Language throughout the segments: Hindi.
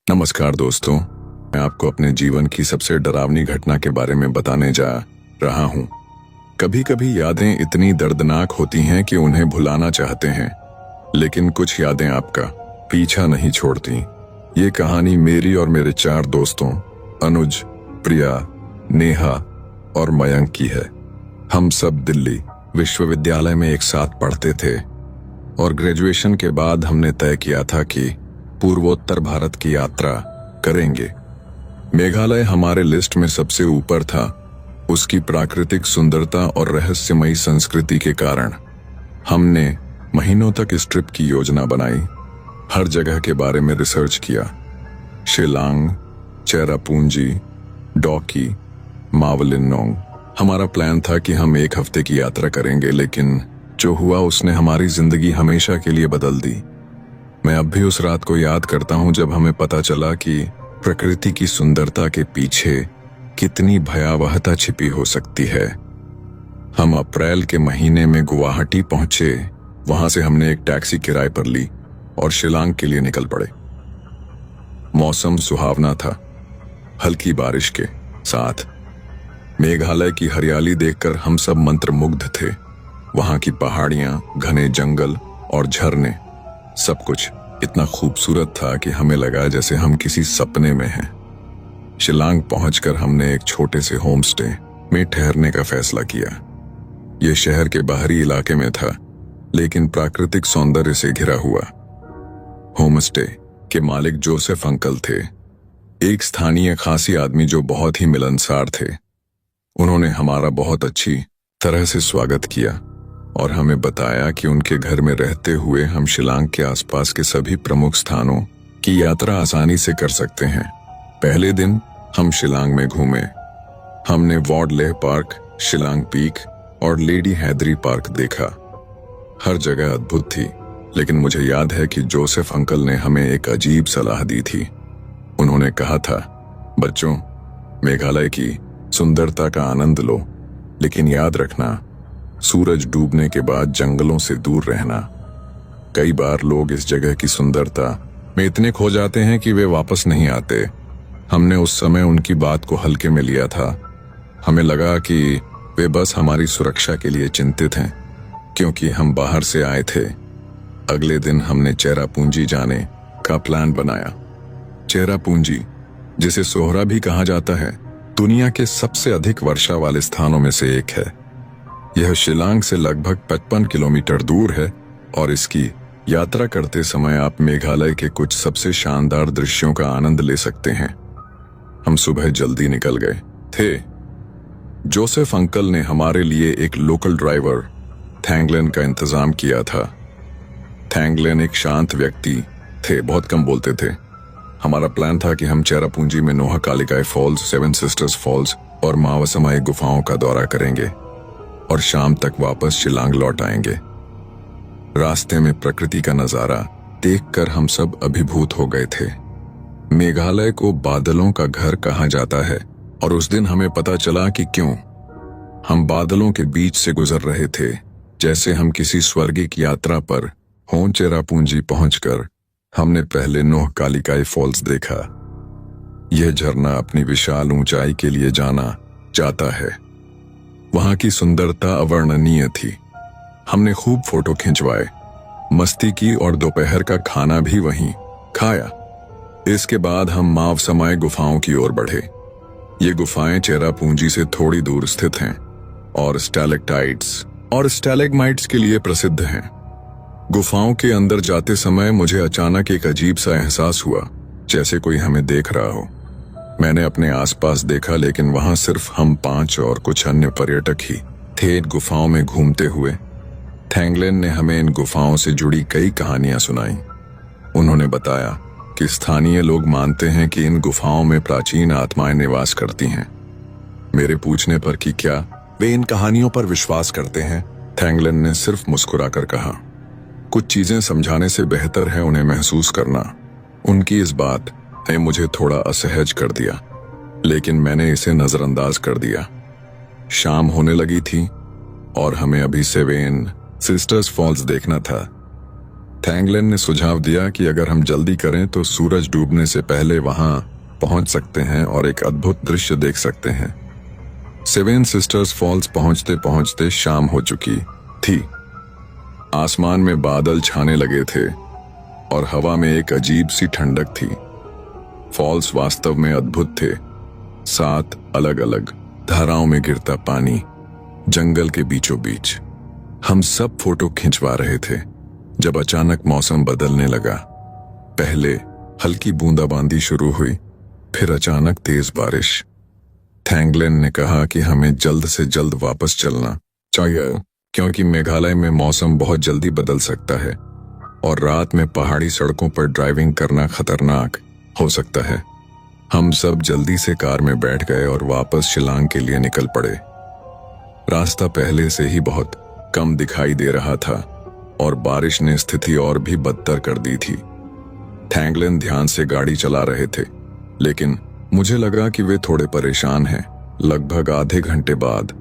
नमस्कार दोस्तों, मैं आपको अपने जीवन की सबसे डरावनी घटना के बारे में बताने जा रहा हूँ। कभी कभी यादें इतनी दर्दनाक होती हैं कि उन्हें भुलाना चाहते हैं, लेकिन कुछ यादें आपका पीछा नहीं छोड़ती। ये कहानी मेरी और मेरे 4 दोस्तों अनुज, प्रिया, नेहा और मयंक की है। हम सब दिल्ली विश्वविद्यालय में एक साथ पढ़ते थे और ग्रेजुएशन के बाद हमने तय किया था कि पूर्वोत्तर भारत की यात्रा करेंगे। मेघालय हमारे लिस्ट में सबसे ऊपर था। उसकी प्राकृतिक सुंदरता और रहस्यमयी संस्कृति के कारण हमने महीनों तक इस ट्रिप की योजना बनाई, हर जगह के बारे में रिसर्च किया। शिलांग, चेरापूंजी, डॉकी, मावलिनोंग। हमारा प्लान था कि हम 1 हफ्ते की यात्रा करेंगे, लेकिन जो हुआ उसने हमारी जिंदगी हमेशा के लिए बदल दी। मैं अब भी उस रात को याद करता हूं जब हमें पता चला कि प्रकृति की सुंदरता के पीछे कितनी भयावहता छिपी हो सकती है। हम अप्रैल के महीने में गुवाहाटी पहुंचे। वहां से हमने एक टैक्सी किराए पर ली और शिलांग के लिए निकल पड़े। मौसम सुहावना था, हल्की बारिश के साथ। मेघालय की हरियाली देखकर हम सब मंत्रमुग्ध थे। वहां की पहाड़ियां, घने जंगल और झरने, सब कुछ इतना खूबसूरत था कि हमें लगा जैसे हम किसी सपने में हैं। शिलांग पहुंचकर हमने एक छोटे से होम स्टे में ठहरने का फैसला किया। यह शहर के बाहरी इलाके में था, लेकिन प्राकृतिक सौंदर्य से घिरा हुआ। होम स्टे के मालिक जोसेफ अंकल थे, एक स्थानीय खासी आदमी जो बहुत ही मिलनसार थे। उन्होंने हमारा बहुत अच्छी तरह से स्वागत किया और हमें बताया कि उनके घर में रहते हुए हम शिलांग के आसपास के सभी प्रमुख स्थानों की यात्रा आसानी से कर सकते हैं। पहले दिन हम शिलांग में घूमे। हमने Ward Lake park, Shillong peak और लेडी हैदरी पार्क देखा। हर जगह अद्भुत थी, लेकिन मुझे याद है कि जोसेफ अंकल ने हमें एक अजीब सलाह दी थी। उन्होंने कहा था, बच्चों, मेघालय की सुंदरता का आनंद लो, लेकिन याद रखना, सूरज डूबने के बाद जंगलों से दूर रहना। कई बार लोग इस जगह की सुंदरता में इतने खो जाते हैं कि वे वापस नहीं आते। हमने उस समय उनकी बात को हल्के में लिया था। हमें लगा कि वे बस हमारी सुरक्षा के लिए चिंतित हैं, क्योंकि हम बाहर से आए थे। अगले दिन हमने चेरापूंजी जाने का प्लान बनाया। चेरापूंजी, जिसे सोहरा भी कहा जाता है, दुनिया के सबसे अधिक वर्षा वाले स्थानों में से एक है। यह शिलांग से लगभग 55 किलोमीटर दूर है और इसकी यात्रा करते समय आप मेघालय के कुछ सबसे शानदार दृश्यों का आनंद ले सकते हैं। हम सुबह जल्दी निकल गए थे। जोसेफ अंकल ने हमारे लिए एक लोकल ड्राइवर थैंगलेन का इंतजाम किया था। थैंगलेन एक शांत व्यक्ति थे, बहुत कम बोलते थे। हमारा प्लान था कि हम चेरापूंजी में नोहा कालिकाई फॉल्स, 7 सिस्टर्स फॉल्स और मावसमाई गुफाओं का दौरा करेंगे और शाम तक वापस शिलांग लौट आएंगे। रास्ते में प्रकृति का नजारा देखकर हम सब अभिभूत हो गए थे। मेघालय को बादलों का घर कहा जाता है और उस दिन हमें पता चला कि क्यों। हम बादलों के बीच से गुजर रहे थे, जैसे हम किसी स्वर्गिक यात्रा पर हों। चेरापूंजी पहुंचकर हमने पहले नोह कालिकाई फॉल्स देखा। यह झरना अपनी विशाल ऊंचाई के लिए जाना जाता है। वहां की सुंदरता अवर्णनीय थी। हमने खूब फोटो खिंचवाए, मस्ती की और दोपहर का खाना भी वहीं खाया। इसके बाद हम मावसमाई गुफाओं की ओर बढ़े। ये गुफाएं चेरापूंजी से थोड़ी दूर स्थित हैं और स्टैलेक्टाइट्स और स्टैलेग्माइट्स के लिए प्रसिद्ध हैं। गुफाओं के अंदर जाते समय मुझे अचानक एक अजीब सा एहसास हुआ, जैसे कोई हमें देख रहा हो। मैंने अपने आसपास देखा, लेकिन वहां सिर्फ हम 5 और कुछ अन्य पर्यटक ही थे गुफाओं में घूमते हुए। थैंगलेन ने हमें इन गुफाओं से जुड़ी कई कहानियां सुनाई। उन्होंने बताया कि स्थानीय लोग मानते हैं कि इन गुफाओं में प्राचीन आत्माएं निवास करती हैं। मेरे पूछने पर कि क्या वे इन कहानियों पर विश्वास करते हैं, थैंगलेन ने सिर्फ मुस्कुराकर कहा, कुछ चीजें समझाने से बेहतर है उन्हें महसूस करना। उनकी इस बात ने मुझे थोड़ा असहज कर दिया, लेकिन मैंने इसे नजरअंदाज कर दिया। शाम होने लगी थी और हमें अभी 7 सिस्टर्स फॉल्स देखना था। थैंगलेन ने सुझाव दिया कि अगर हम जल्दी करें तो सूरज डूबने से पहले वहां पहुंच सकते हैं और एक अद्भुत दृश्य देख सकते हैं। सेवन सिस्टर्स फॉल्स पहुंचते पहुंचते शाम हो चुकी थी। आसमान में बादल छाने लगे थे और हवा में एक अजीब सी ठंडक थी। फॉल्स वास्तव में अद्भुत थे। 7 अलग अलग धाराओं में गिरता पानी, जंगल के बीचों बीच। हम सब फोटो खिंचवा रहे थे जब अचानक मौसम बदलने लगा। पहले हल्की बूंदाबांदी शुरू हुई, फिर अचानक तेज बारिश। थैंगलेन ने कहा कि हमें जल्द से जल्द वापस चलना चाहिए क्योंकि मेघालय में मौसम बहुत जल्दी बदल सकता है और रात में पहाड़ी सड़कों पर ड्राइविंग करना खतरनाक हो सकता है। हम सब जल्दी से कार में बैठ गए और वापस शिलांग के लिए निकल पड़े। रास्ता पहले से ही बहुत कम दिखाई दे रहा था और बारिश ने स्थिति और भी बदतर कर दी थी। थैंगलेन ध्यान से गाड़ी चला रहे थे, लेकिन मुझे लगा कि वे थोड़े परेशान हैं। लगभग आधे घंटे बाद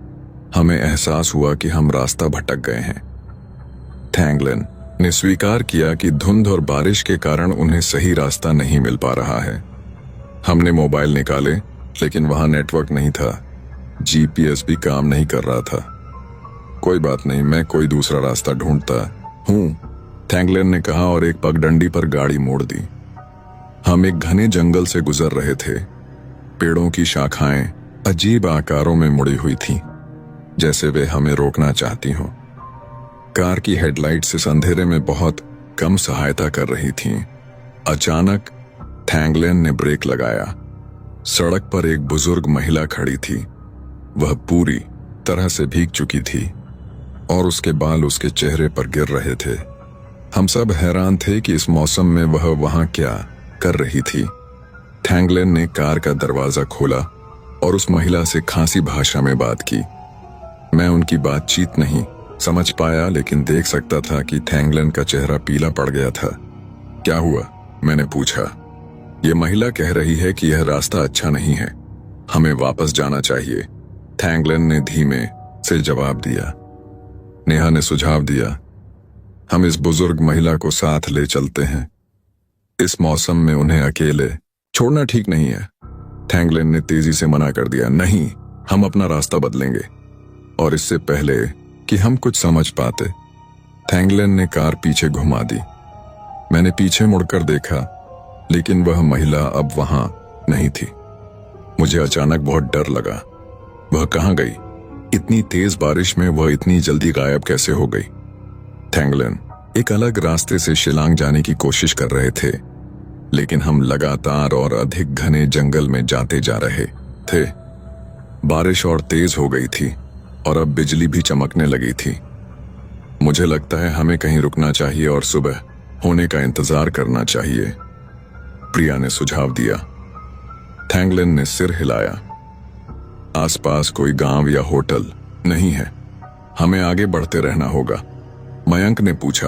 हमें एहसास हुआ कि हम रास्ता भटक गए हैं। थैंगलेन ने स्वीकार किया कि धुंध और बारिश के कारण उन्हें सही रास्ता नहीं मिल पा रहा है। हमने मोबाइल निकाले, लेकिन वहां नेटवर्क नहीं था। जीपीएस भी काम नहीं कर रहा था। कोई बात नहीं, मैं कोई दूसरा रास्ता ढूंढता हूं, थैंगलेन ने कहा और एक पगडंडी पर गाड़ी मोड़ दी। हम एक घने जंगल से गुजर रहे थे। पेड़ों की शाखाएं अजीब आकारों में मुड़ी हुई थीं, जैसे वे हमें रोकना चाहती हों। कार की हेडलाइट्स इस अंधेरे में बहुत कम सहायता कर रही थीं। अचानक थैंगलेन ने ब्रेक लगाया। सड़क पर एक बुजुर्ग महिला खड़ी थी। वह पूरी तरह से भीग चुकी थी और उसके बाल उसके चेहरे पर गिर रहे थे। हम सब हैरान थे कि इस मौसम में वह वहां क्या कर रही थी। थैंगलेन ने कार का दरवाजा खोला और उस महिला से खासी भाषा में बात की। मैं उनकी बातचीत नहीं समझ पाया, लेकिन देख सकता था कि थैंगलेन का चेहरा पीला पड़ गया था। क्या हुआ? मैंने पूछा। यह महिला कह रही है कि यह रास्ता अच्छा नहीं है, हमें वापस जाना चाहिए, थैंगलेन ने धीमे से जवाब दिया। नेहा ने सुझाव दिया, हम इस बुजुर्ग महिला को साथ ले चलते हैं। इस मौसम में उन्हें अकेले छोड़ना ठीक नहीं है। थैंगलेन ने तेजी से मना कर दिया। नहीं, हम अपना रास्ता बदलेंगे। और इससे पहले कि हम कुछ समझ पाते, थैंगलेन ने कार पीछे घुमा दी। मैंने पीछे मुड़कर देखा, लेकिन वह महिला अब वहां नहीं थी। मुझे अचानक बहुत डर लगा। वह कहां गई? इतनी तेज बारिश में वह इतनी जल्दी गायब कैसे हो गई? थैंगलेन एक अलग रास्ते से शिलांग जाने की कोशिश कर रहे थे, लेकिन हम लगातार और अधिक घने जंगल में जाते जा रहे थे। बारिश और तेज हो गई थी और अब बिजली भी चमकने लगी थी। मुझे लगता है हमें कहीं रुकना चाहिए और सुबह होने का इंतजार करना चाहिए, प्रिया ने सुझाव दिया। थैंगलेन ने सिर हिलाया। आसपास कोई गांव या होटल नहीं है, हमें आगे बढ़ते रहना होगा। मयंक ने पूछा,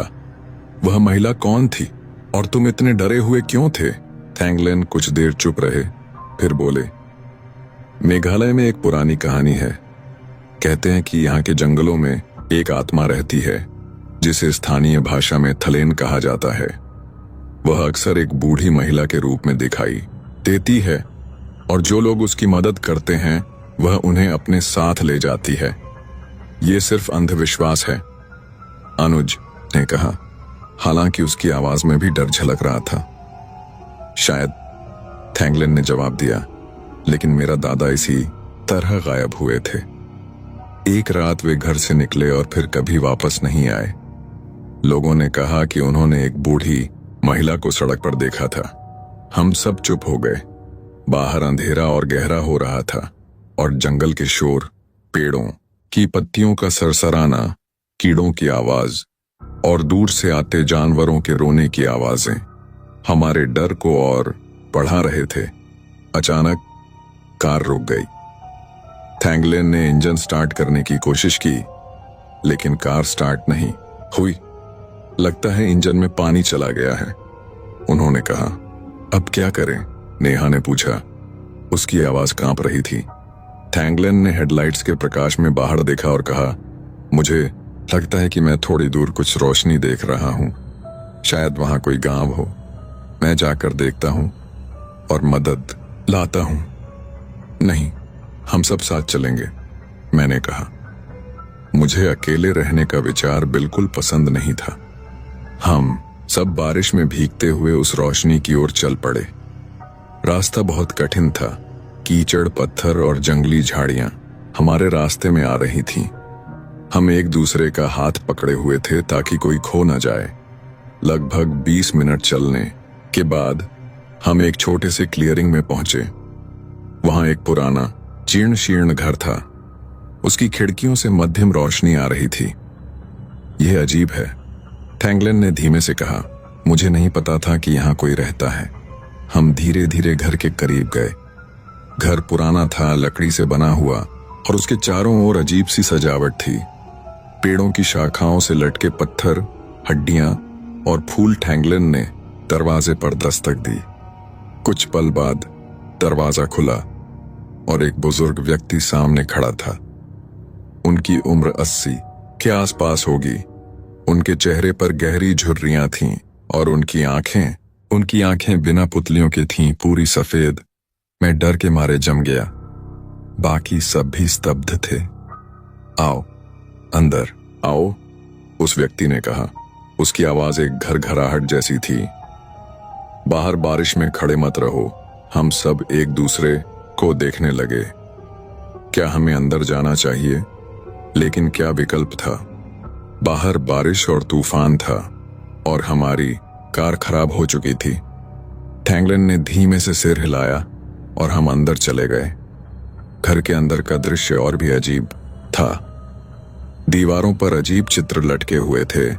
वह महिला कौन थी और तुम इतने डरे हुए क्यों थे? थैंगलेन कुछ देर चुप रहे, फिर बोले, मेघालय में एक पुरानी कहानी है। कहते हैं कि यहाँ के जंगलों में एक आत्मा रहती है जिसे स्थानीय भाषा में थलेन कहा जाता है। वह अक्सर एक बूढ़ी महिला के रूप में दिखाई देती है और जो लोग उसकी मदद करते हैं वह उन्हें अपने साथ ले जाती है। ये सिर्फ अंधविश्वास है, अनुज ने कहा, हालांकि उसकी आवाज में भी डर झलक रहा था। शायद, थैंगलेन ने जवाब दिया, लेकिन मेरा दादा इसी तरह गायब हुए थे। एक रात वे घर से निकले और फिर कभी वापस नहीं आए। लोगों ने कहा कि उन्होंने एक बूढ़ी महिला को सड़क पर देखा था। हम सब चुप हो गए। बाहर अंधेरा और गहरा हो रहा था और जंगल के शोर, पेड़ों की पत्तियों का सरसराना, कीड़ों की आवाज और दूर से आते जानवरों के रोने की आवाजें हमारे डर को और बढ़ा रहे थे। अचानक कार रुक गई। थैंगलेन ने इंजन स्टार्ट करने की कोशिश की, लेकिन कार स्टार्ट नहीं हुई। लगता है इंजन में पानी चला गया है, उन्होंने कहा। अब क्या करें? नेहा ने पूछा। उसकी आवाज कांप रही थी। थैंगलेन ने हेडलाइट्स के प्रकाश में बाहर देखा और कहा, मुझे लगता है कि मैं थोड़ी दूर कुछ रोशनी देख रहा हूं। शायद वहां कोई गांव हो। मैं जाकर देखता हूं और मदद लाता हूं। नहीं, हम सब साथ चलेंगे, मैंने कहा। मुझे अकेले रहने का विचार बिल्कुल पसंद नहीं था। हम सब बारिश में भीगते हुए उस रोशनी की ओर चल पड़े। रास्ता बहुत कठिन था। कीचड़, पत्थर और जंगली झाड़ियां हमारे रास्ते में आ रही थीं। हम एक दूसरे का हाथ पकड़े हुए थे ताकि कोई खो न जाए। लगभग 20 मिनट चलने के बाद हम एक छोटे से क्लियरिंग में पहुंचे। वहां एक पुराना जीर्ण शीर्ण घर था। उसकी खिड़कियों से मध्यम रोशनी आ रही थी। यह अजीब है, टैंगलन ने धीमे से कहा। मुझे नहीं पता था कि यहां कोई रहता है। हम धीरे धीरे घर के करीब गए। घर पुराना था, लकड़ी से बना हुआ, और उसके चारों ओर अजीब सी सजावट थी। पेड़ों की शाखाओं से लटके पत्थर, हड्डियां और फूल। टैंगलन ने दरवाजे पर दस्तक दी। कुछ पल बाद दरवाजा खुला और एक बुजुर्ग व्यक्ति सामने खड़ा था। उनकी उम्र 80 के आसपास होगी। उनके चेहरे पर गहरी झुर्रियां थीं और उनकी आंखें बिना पुतलियों की थीं, पूरी सफेद। मैं डर के मारे जम गया। बाकी सब भी स्तब्ध थे। आओ, अंदर आओ, उस व्यक्ति ने कहा। उसकी आवाज एक घरघराहट जैसी थी। बाहर बारिश में खड़े मत रहो। हम सब एक दूसरे को देखने लगे। क्या हमें अंदर जाना चाहिए? लेकिन क्या विकल्प था? बाहर बारिश और तूफान था और हमारी कार खराब हो चुकी थी। टैंगलन ने धीमे से सिर हिलाया और हम अंदर चले गए। घर के अंदर का दृश्य और भी अजीब था। दीवारों पर अजीब चित्र लटके हुए थे,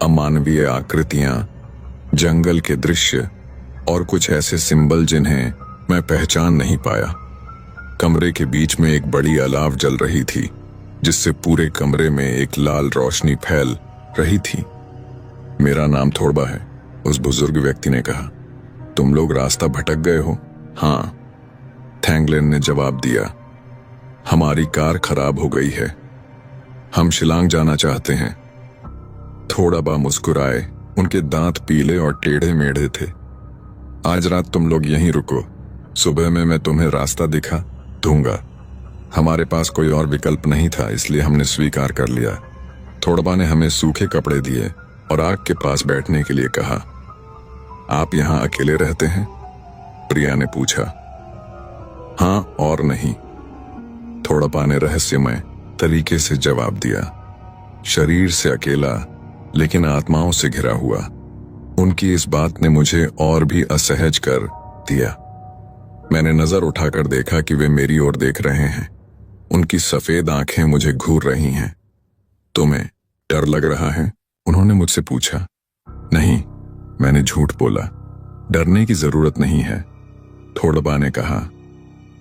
अमानवीय आकृतियां, जंगल के दृश्य और कुछ ऐसे सिंबल जिन्हें मैं पहचान नहीं पाया। कमरे के बीच में एक बड़ी अलाव जल रही थी, जिससे पूरे कमरे में एक लाल रोशनी फैल रही थी। मेरा नाम थोड़बा है, उस बुजुर्ग व्यक्ति ने कहा। तुम लोग रास्ता भटक गए हो? हाँ, टैंगलन ने जवाब दिया। हमारी कार खराब हो गई है। हम शिलांग जाना चाहते हैं। थोड़बा मुस्कुराए। उनके दांत पीले और टेढ़े मेढ़े थे। आज रात तुम लोग यहीं रुको। सुबह में मैं तुम्हें रास्ता दिखा दूंगा। हमारे पास कोई और विकल्प नहीं था, इसलिए हमने स्वीकार कर लिया। थोड़बा ने हमें सूखे कपड़े दिए और आग के पास बैठने के लिए कहा। आप यहां अकेले रहते हैं? प्रिया ने पूछा। हाँ और नहीं, थोड़बा ने रहस्यमय तरीके से जवाब दिया। शरीर से अकेला, लेकिन आत्माओं से घिरा हुआ। उनकी इस बात ने मुझे और भी असहज कर दिया। मैंने नजर उठाकर देखा कि वे मेरी ओर देख रहे हैं। उनकी सफेद आंखें मुझे घूर रही हैं। तुम्हें डर लग रहा है? उन्होंने मुझसे पूछा। नहीं, मैंने झूठ बोला। डरने की जरूरत नहीं है, थोड़बा ने कहा।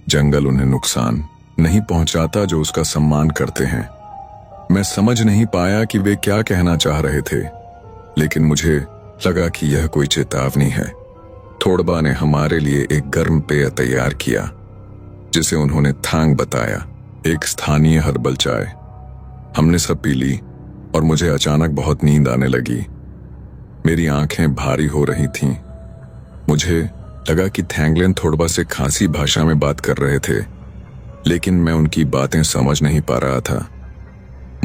जंगल उन्हें नुकसान नहीं पहुंचाता जो उसका सम्मान करते हैं। मैं समझ नहीं पाया कि वे क्या कहना चाह रहे थे, लेकिन मुझे लगा कि यह कोई चेतावनी है। थोड़बा ने हमारे लिए एक गर्म पेय तैयार किया, जिसे उन्होंने थांग बताया, एक स्थानीय हर्बल चाय। हमने सब पी ली और मुझे अचानक बहुत नींद आने लगी। मेरी आंखें भारी हो रही थीं। मुझे लगा कि टैंगलन थोड़बा से खासी भाषा में बात कर रहे थे, लेकिन मैं उनकी बातें समझ नहीं पा रहा था।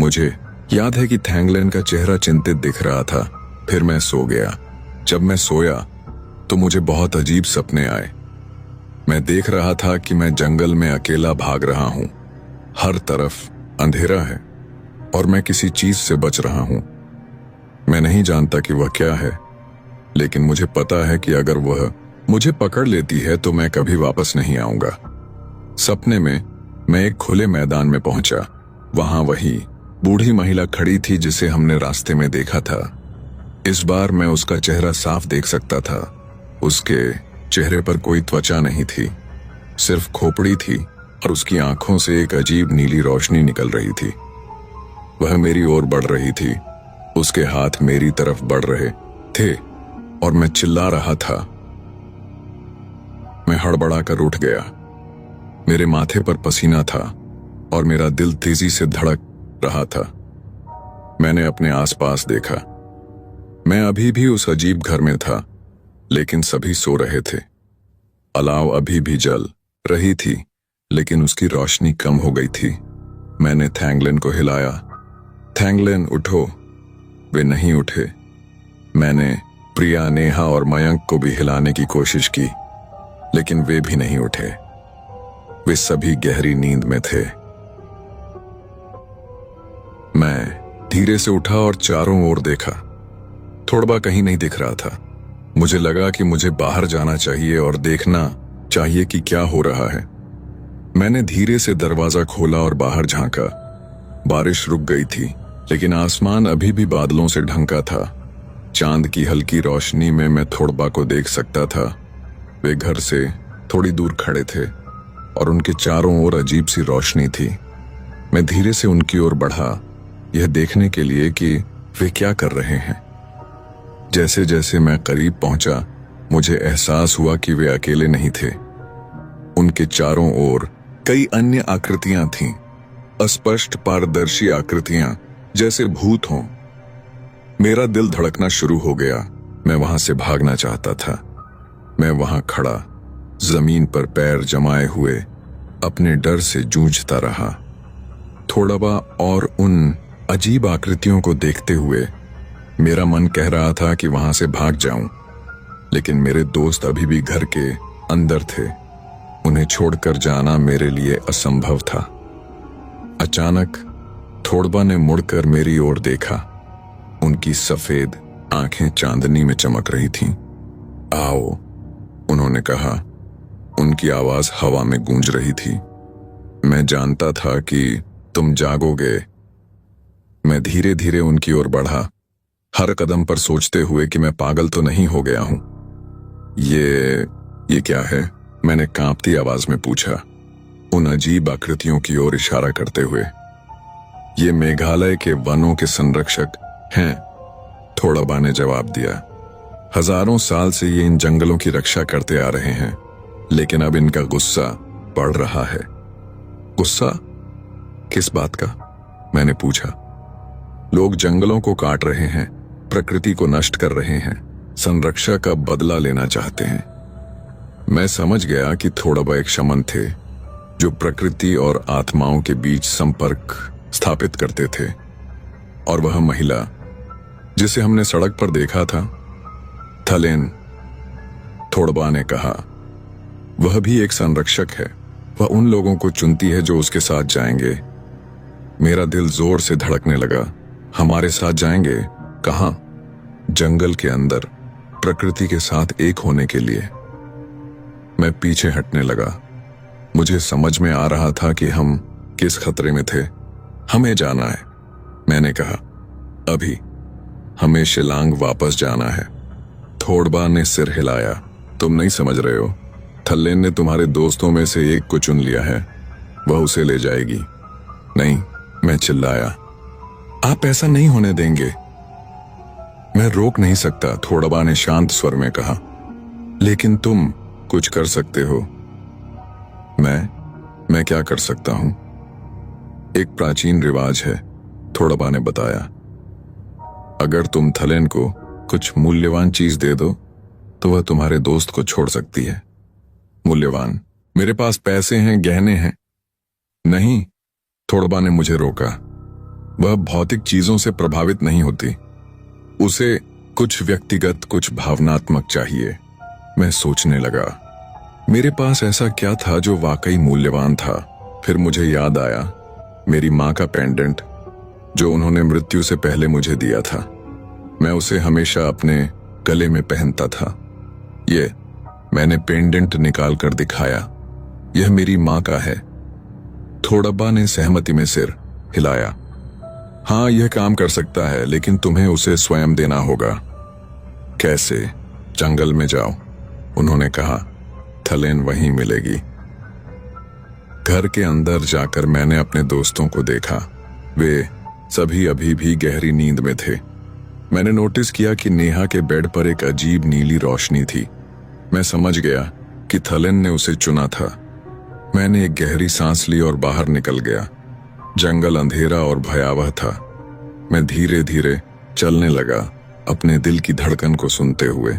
मुझे याद है कि टैंगलन का चेहरा चिंतित दिख रहा था। फिर मैं सो गया। जब मैं सोया तो मुझे बहुत अजीब सपने आए। मैं देख रहा था कि मैं जंगल में अकेला भाग रहा हूं। हर तरफ अंधेरा है और मैं किसी चीज से बच रहा हूं। मैं नहीं जानता कि वह क्या है, लेकिन मुझे पता है कि अगर वह मुझे पकड़ लेती है तो मैं कभी वापस नहीं आऊंगा। सपने में मैं एक खुले मैदान में पहुंचा। वहां वही बूढ़ी महिला खड़ी थी जिसे हमने रास्ते में देखा था। इस बार मैं उसका चेहरा साफ देख सकता था। उसके चेहरे पर कोई त्वचा नहीं थी, सिर्फ खोपड़ी थी और उसकी आंखों से एक अजीब नीली रोशनी निकल रही थी। वह मेरी ओर बढ़ रही थी। उसके हाथ मेरी तरफ बढ़ रहे थे और मैं चिल्ला रहा था। मैं हड़बड़ाकर उठ गया। मेरे माथे पर पसीना था और मेरा दिल तेजी से धड़क रहा था। मैंने अपने आसपास देखा। मैं अभी भी उस अजीब घर में था, लेकिन सभी सो रहे थे। अलाव अभी भी जल रही थी, लेकिन उसकी रोशनी कम हो गई थी। मैंने थैंगलिन को हिलाया। थैंगलिन उठो। वे नहीं उठे। मैंने प्रिया, नेहा और मयंक को भी हिलाने की कोशिश की, लेकिन वे भी नहीं उठे। वे सभी गहरी नींद में थे। मैं धीरे से उठा और चारों ओर देखा। थोड़बा कहीं नहीं दिख रहा था। मुझे लगा कि मुझे बाहर जाना चाहिए और देखना चाहिए कि क्या हो रहा है। मैंने धीरे से दरवाजा खोला और बाहर झांका। बारिश रुक गई थी, लेकिन आसमान अभी भी बादलों से ढंका था। चांद की हल्की रोशनी में मैं थोड़बा को देख सकता था। वे घर से थोड़ी दूर खड़े थे और उनके चारों ओर अजीब सी रोशनी थी। मैं धीरे से उनकी ओर बढ़ा, यह देखने के लिए कि वे क्या कर रहे हैं। जैसे जैसे मैं करीब पहुंचा, मुझे एहसास हुआ कि वे अकेले नहीं थे। उनके चारों ओर कई अन्य आकृतियां थीं, अस्पष्ट पारदर्शी आकृतियां, जैसे भूत हों। मेरा दिल धड़कना शुरू हो गया। मैं वहां से भागना चाहता था। मैं वहां खड़ा, जमीन पर पैर जमाए हुए, अपने डर से जूझता रहा। थोड़बा और उन अजीब आकृतियों को देखते हुए मेरा मन कह रहा था कि वहां से भाग जाऊं, लेकिन मेरे दोस्त अभी भी घर के अंदर थे। उन्हें छोड़कर जाना मेरे लिए असंभव था। अचानक थोड़बा ने मुड़कर मेरी ओर देखा। उनकी सफेद आंखें चांदनी में चमक रही थीं। आओ, उन्होंने कहा। उनकी आवाज हवा में गूंज रही थी। मैं जानता था कि तुम जागोगे। मैं धीरे धीरे उनकी ओर बढ़ा, हर कदम पर सोचते हुए कि मैं पागल तो नहीं हो गया हूं। ये क्या है? मैंने कांपती आवाज में पूछा, उन अजीब आकृतियों की ओर इशारा करते हुए। ये मेघालय के वनों के संरक्षक हैं, थोड़बा ने जवाब दिया। हजारों साल से ये इन जंगलों की रक्षा करते आ रहे हैं, लेकिन अब इनका गुस्सा बढ़ रहा है। गुस्सा? किस बात का? मैंने पूछा। लोग जंगलों को काट रहे हैं, प्रकृति को नष्ट कर रहे हैं, संरक्षण का बदला लेना चाहते हैं। मैं समझ गया कि थोड़बा एक शमन थे, जो प्रकृति और आत्माओं के बीच संपर्क स्थापित करते थे। और वह महिला जिसे हमने सड़क पर देखा था, थलेन, थोड़बा ने कहा, वह भी एक संरक्षक है। वह उन लोगों को चुनती है जो उसके साथ जाएंगे। मेरा दिल जोर से धड़कने लगा। हमारे साथ जाएंगे? कहां? जंगल के अंदर, प्रकृति के साथ एक होने के लिए। मैं पीछे हटने लगा। मुझे समझ में आ रहा था कि हम किस खतरे में थे। हमें जाना है, मैंने कहा। अभी हमें शिलांग वापस जाना है। थोड़बा ने सिर हिलाया। तुम नहीं समझ रहे हो। थल्लेन ने तुम्हारे दोस्तों में से एक को चुन लिया है। वह उसे ले जाएगी। नहीं, मैं चिल्लाया। आप ऐसा नहीं होने देंगे। मैं रोक नहीं सकता, थोड़बा ने शांत स्वर में कहा। लेकिन तुम कुछ कर सकते हो। मैं क्या कर सकता हूं? एक प्राचीन रिवाज है, थोड़बा ने बताया। अगर तुम थलेन को कुछ मूल्यवान चीज दे दो, तो वह तुम्हारे दोस्त को छोड़ सकती है। मूल्यवान? मेरे पास पैसे हैं, गहने हैं। नहीं, थोड़बा ने मुझे रोका। वह भौतिक चीजों से प्रभावित नहीं होती। उसे कुछ व्यक्तिगत, कुछ भावनात्मक चाहिए। मैं सोचने लगा, मेरे पास ऐसा क्या था जो वाकई मूल्यवान था? फिर मुझे याद आया, मेरी मां का पेंडेंट, जो उन्होंने मृत्यु से पहले मुझे दिया था। मैं उसे हमेशा अपने गले में पहनता था। मैंने पेंडेंट निकाल कर दिखाया। यह मेरी मां का है। थोड़बा ने सहमति में सिर हिलाया। हाँ, यह काम कर सकता है, लेकिन तुम्हें उसे स्वयं देना होगा। कैसे? जंगल में जाओ, उन्होंने कहा। थलेन वहीं मिलेगी। घर के अंदर जाकर मैंने अपने दोस्तों को देखा। वे सभी अभी भी गहरी नींद में थे। मैंने नोटिस किया कि नेहा के बेड पर एक अजीब नीली रोशनी थी। मैं समझ गया कि थलेन ने उसे चुना था। मैंने एक गहरी सांस ली और बाहर निकल गया। जंगल अंधेरा और भयावह था। मैं धीरे धीरे चलने लगा, अपने दिल की धड़कन को सुनते हुए।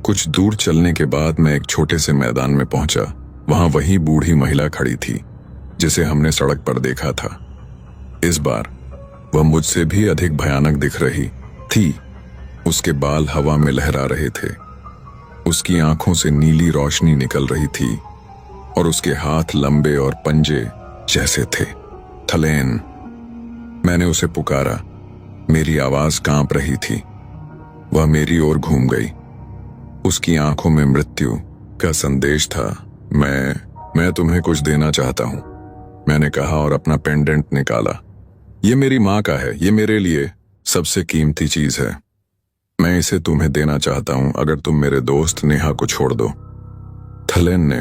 कुछ दूर चलने के बाद मैं एक छोटे से मैदान में पहुंचा। वहां वही बूढ़ी महिला खड़ी थी जिसे हमने सड़क पर देखा था। इस बार वह मुझसे भी अधिक भयानक दिख रही थी। उसके बाल हवा में लहरा रहे थे, उसकी आंखों से नीली रोशनी निकल रही थी और उसके हाथ लंबे और पंजे जैसे थे। थलेन, मैंने उसे पुकारा। मेरी आवाज कांप रही थी। वह मेरी ओर घूम गई। उसकी आंखों में मृत्यु का संदेश था। मैं तुम्हें कुछ देना चाहता हूं, मैंने कहा और अपना पेंडेंट निकाला। ये मेरी मां का है, ये मेरे लिए सबसे कीमती चीज है। मैं इसे तुम्हें देना चाहता हूं अगर तुम मेरे दोस्त नेहा को छोड़ दो। थलेन ने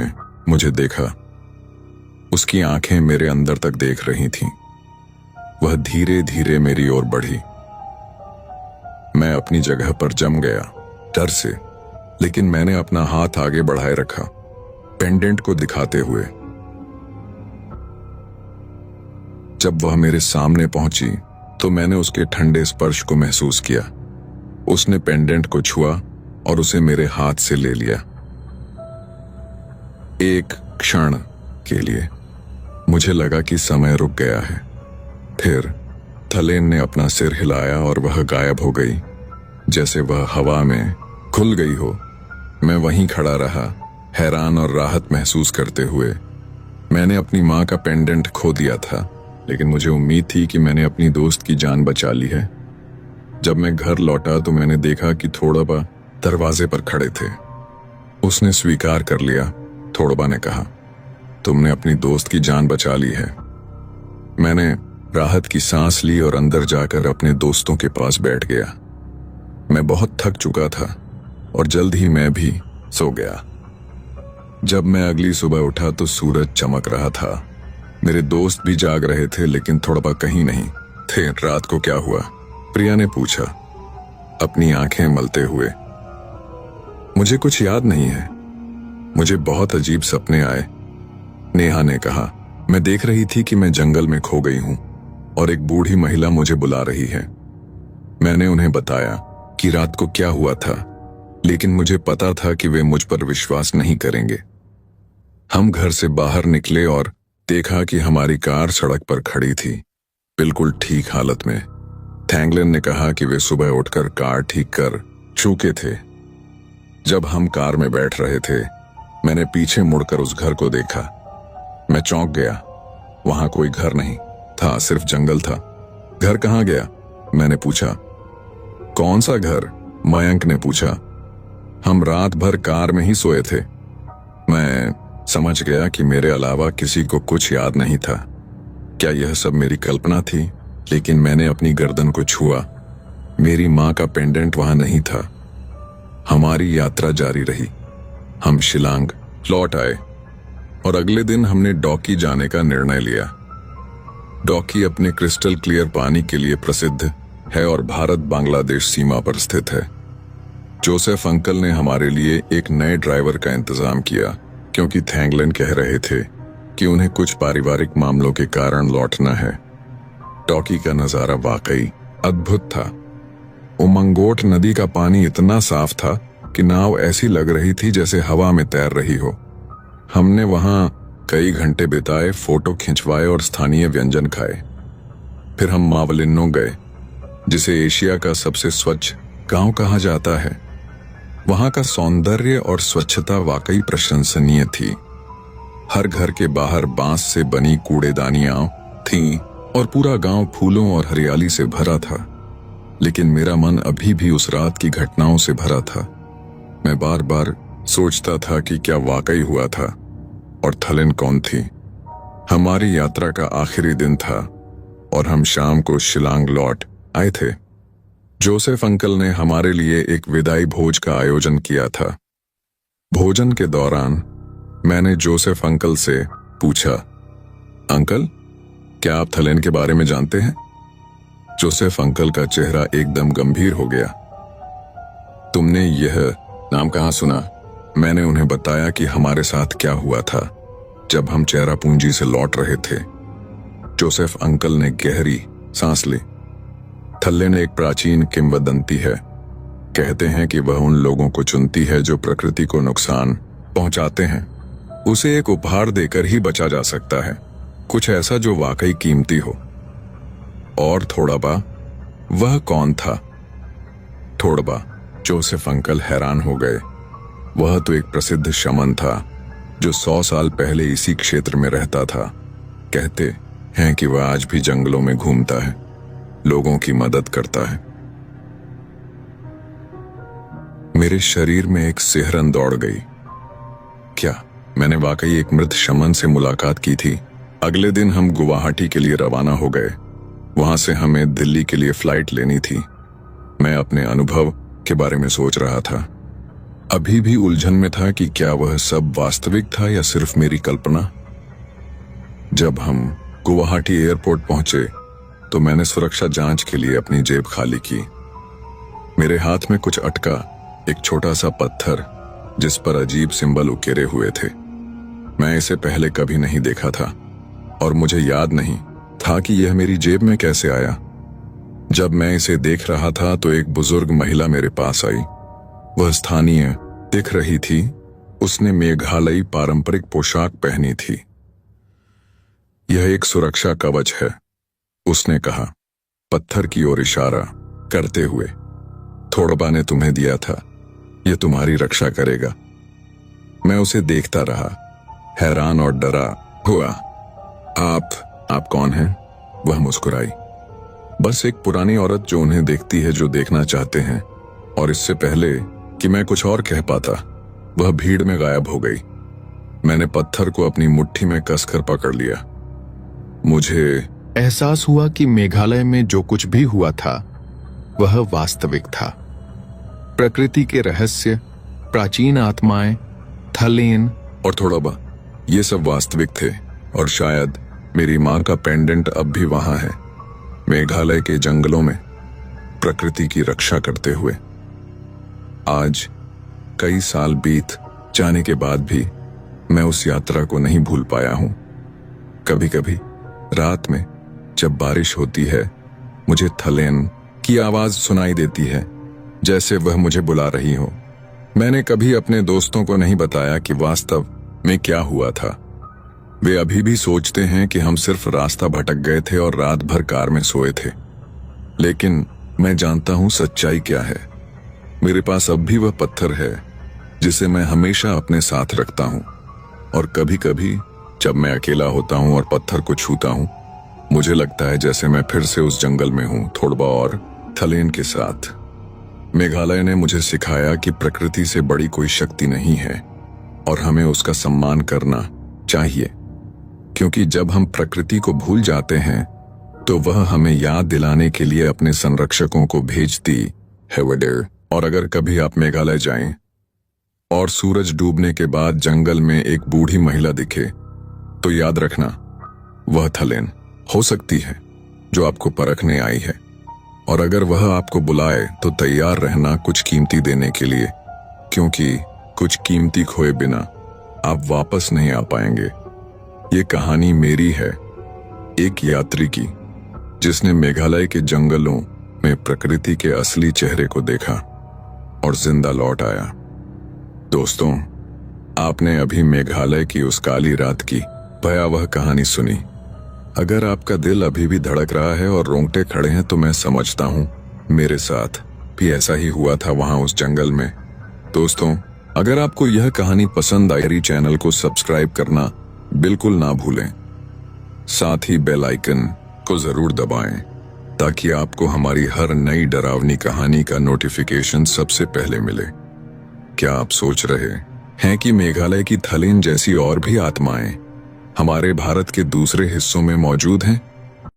मुझे देखा। उसकी आंखें मेरे अंदर तक देख रही थीं। वह धीरे धीरे मेरी ओर बढ़ी। मैं अपनी जगह पर जम गया, डर से, लेकिन मैंने अपना हाथ आगे बढ़ाए रखा, पेंडेंट को दिखाते हुए। जब वह मेरे सामने पहुंची तो मैंने उसके ठंडे स्पर्श को महसूस किया। उसने पेंडेंट को छुआ और उसे मेरे हाथ से ले लिया। एक क्षण के लिए मुझे लगा कि समय रुक गया है। फिर थलेन ने अपना सिर हिलाया और वह गायब हो गई, जैसे वह हवा में खुल गई हो। मैं वहीं खड़ा रहा, हैरान और राहत महसूस करते हुए। मैंने अपनी मां का पेंडेंट खो दिया था, लेकिन मुझे उम्मीद थी कि मैंने अपनी दोस्त की जान बचा ली है। जब मैं घर लौटा तो मैंने देखा कि थोड़बा दरवाजे पर खड़े थे। उसने स्वीकार कर लिया। थोड़बा ने कहा, तुमने अपनी दोस्त की जान बचा ली है। मैंने राहत की सांस ली और अंदर जाकर अपने दोस्तों के पास बैठ गया। मैं बहुत थक चुका था और जल्द ही मैं भी सो गया। जब मैं अगली सुबह उठा तो सूरज चमक रहा था। मेरे दोस्त भी जाग रहे थे, लेकिन थोड़बा कहीं नहीं थे। रात को क्या हुआ? प्रिया ने पूछा, अपनी आंखें मलते हुए। मुझे कुछ याद नहीं है, मुझे बहुत अजीब सपने आए, नेहा ने कहा। मैं देख रही थी कि मैं जंगल में खो गई हूं और एक बूढ़ी महिला मुझे बुला रही है। मैंने उन्हें बताया कि रात को क्या हुआ था, लेकिन मुझे पता था कि वे मुझ पर विश्वास नहीं करेंगे। हम घर से बाहर निकले और देखा कि हमारी कार सड़क पर खड़ी थी, बिल्कुल ठीक हालत में। थैंगलिन ने कहा कि वे सुबह उठकर कार ठीक कर चुके थे। जब हम कार में बैठ रहे थे, मैंने पीछे मुड़कर उस घर को देखा। मैं चौंक गया। वहां कोई घर नहीं था, सिर्फ जंगल था। घर कहाँ गया? मैंने पूछा। कौन सा घर? मयंक ने पूछा। हम रात भर कार में ही सोए थे। मैं समझ गया कि मेरे अलावा किसी को कुछ याद नहीं था। क्या यह सब मेरी कल्पना थी? लेकिन मैंने अपनी गर्दन को छुआ। मेरी मां का पेंडेंट वहां नहीं था। हमारी यात्रा जारी रही। हम शिलांग लौट आए और अगले दिन हमने डॉकी जाने का निर्णय लिया। डॉकी अपने क्रिस्टल क्लियर पानी के लिए प्रसिद्ध है और भारत बांग्लादेश सीमा पर स्थित है। जोसेफ अंकल ने हमारे लिए एक नए ड्राइवर का इंतजाम किया, क्योंकि थैंगलिन कह रहे थे कि उन्हें कुछ पारिवारिक मामलों के कारण लौटना है। डॉकी का नजारा वाकई अद्भुत था। उमंगोट नदी का पानी इतना साफ था कि नाव ऐसी लग रही थी जैसे हवा में तैर रही हो। हमने वहां कई घंटे बिताए, फोटो खिंचवाए और स्थानीय व्यंजन खाए। फिर हम मावलिनो गए, जिसे एशिया का सबसे स्वच्छ गांव कहा जाता है। वहां का सौंदर्य और स्वच्छता वाकई प्रशंसनीय थी। हर घर के बाहर बांस से बनी कूड़ेदानियां थीं और पूरा गांव फूलों और हरियाली से भरा था। लेकिन मेरा मन अभी भी उस रात की घटनाओं से भरा था। मैं बार बार सोचता था कि क्या वाकई हुआ था और थलेन कौन थी। हमारी यात्रा का आखिरी दिन था और हम शाम को शिलांग लौट आए थे। जोसेफ अंकल ने हमारे लिए एक विदाई भोज का आयोजन किया था। भोजन के दौरान मैंने जोसेफ अंकल से पूछा, अंकल, क्या आप थलेन के बारे में जानते हैं? जोसेफ अंकल का चेहरा एकदम गंभीर हो गया। तुमने यह नाम कहाँ सुना? मैंने उन्हें बताया कि हमारे साथ क्या हुआ था जब हम चेरापूंजी से लौट रहे थे। जोसेफ अंकल ने गहरी सांस ली। थल्लेन एक प्राचीन किंवदंती है। कहते हैं कि वह उन लोगों को चुनती है जो प्रकृति को नुकसान पहुंचाते हैं। उसे एक उपहार देकर ही बचा जा सकता है, कुछ ऐसा जो वाकई कीमती हो। और थोड़ाबा, वह कौन था? थोड़बा, जोसेफ अंकल हैरान हो गए। वह तो एक प्रसिद्ध शमन था जो 100 साल पहले इसी क्षेत्र में रहता था। कहते हैं कि वह आज भी जंगलों में घूमता है, लोगों की मदद करता है। मेरे शरीर में एक सिहरन दौड़ गई। क्या मैंने वाकई एक मृत शमन से मुलाकात की थी? अगले दिन हम गुवाहाटी के लिए रवाना हो गए। वहां से हमें दिल्ली के लिए फ्लाइट लेनी थी। मैं अपने अनुभव के बारे में सोच रहा था। अभी भी उलझन में था कि क्या वह सब वास्तविक था या सिर्फ मेरी कल्पना। जब हम गुवाहाटी एयरपोर्ट पहुंचे तो मैंने सुरक्षा जांच के लिए अपनी जेब खाली की। मेरे हाथ में कुछ अटका, एक छोटा सा पत्थर जिस पर अजीब सिंबल उकेरे हुए थे। मैं इसे पहले कभी नहीं देखा था और मुझे याद नहीं था कि यह मेरी जेब में कैसे आया। जब मैं इसे देख रहा था तो एक बुजुर्ग महिला मेरे पास आई। वह स्थानीय दिख रही थी। उसने मेघालयी पारंपरिक पोशाक पहनी थी। यह एक सुरक्षा कवच है, उसने कहा, पत्थर की ओर इशारा करते हुए। थोड़बा ने तुम्हें दिया था, यह तुम्हारी रक्षा करेगा। मैं उसे देखता रहा, हैरान और डरा हुआ। आप कौन हैं? वह मुस्कुराई। बस एक पुरानी औरत जो उन्हें देखती है जो देखना चाहते हैं। और इससे पहले कि मैं कुछ और कह पाता, वह भीड़ में गायब हो गई। मैंने पत्थर को अपनी मुट्ठी में कसकर पकड़ लिया। मुझे एहसास हुआ कि मेघालय में जो कुछ भी हुआ था वह वास्तविक था। प्रकृति के रहस्य, प्राचीन आत्माएं, थलेन और थोड़ाबा, ये सब वास्तविक थे। और शायद मेरी मां का पेंडेंट अब भी वहां है, मेघालय के जंगलों में, प्रकृति की रक्षा करते हुए। आज कई साल बीत जाने के बाद भी मैं उस यात्रा को नहीं भूल पाया हूं। कभी कभी रात में जब बारिश होती है, मुझे थलेन की आवाज सुनाई देती है, जैसे वह मुझे बुला रही हो। मैंने कभी अपने दोस्तों को नहीं बताया कि वास्तव में क्या हुआ था। वे अभी भी सोचते हैं कि हम सिर्फ रास्ता भटक गए थे और रात भर कार में सोए थे। लेकिन मैं जानता हूं सच्चाई क्या है। मेरे पास अब भी वह पत्थर है जिसे मैं हमेशा अपने साथ रखता हूं। और कभी कभी जब मैं अकेला होता हूं और पत्थर को छूता हूं, मुझे लगता है जैसे मैं फिर से उस जंगल में हूं, थोड़बा और थलेन के साथ। मेघालय ने मुझे सिखाया कि प्रकृति से बड़ी कोई शक्ति नहीं है और हमें उसका सम्मान करना चाहिए, क्योंकि जब हम प्रकृति को भूल जाते हैं तो वह हमें याद दिलाने के लिए अपने संरक्षकों को भेजती है। और अगर कभी आप मेघालय जाएं और सूरज डूबने के बाद जंगल में एक बूढ़ी महिला दिखे, तो याद रखना, वह थलेन हो सकती है जो आपको परखने आई है। और अगर वह आपको बुलाए तो तैयार रहना कुछ कीमती देने के लिए, क्योंकि कुछ कीमती खोए बिना आप वापस नहीं आ पाएंगे। ये कहानी मेरी है, एक यात्री की जिसने मेघालय के जंगलों में प्रकृति के असली चेहरे को देखा और जिंदा लौट आया। दोस्तों, आपने अभी मेघालय की उस काली रात की भयावह कहानी सुनी। अगर आपका दिल अभी भी धड़क रहा है और रोंगटे खड़े हैं तो मैं समझता हूं मेरे साथ भी ऐसा ही हुआ था वहां उस जंगल में। दोस्तों, अगर आपको यह कहानी पसंद आई, चैनल को सब्सक्राइब करना बिल्कुल ना भूलें। साथ ही बेल आइकन को जरूर दबाएं ताकि आपको हमारी हर नई डरावनी कहानी का नोटिफिकेशन सबसे पहले मिले। क्या आप सोच रहे हैं कि मेघालय की थलेन जैसी और भी आत्माएं हमारे भारत के दूसरे हिस्सों में मौजूद हैं?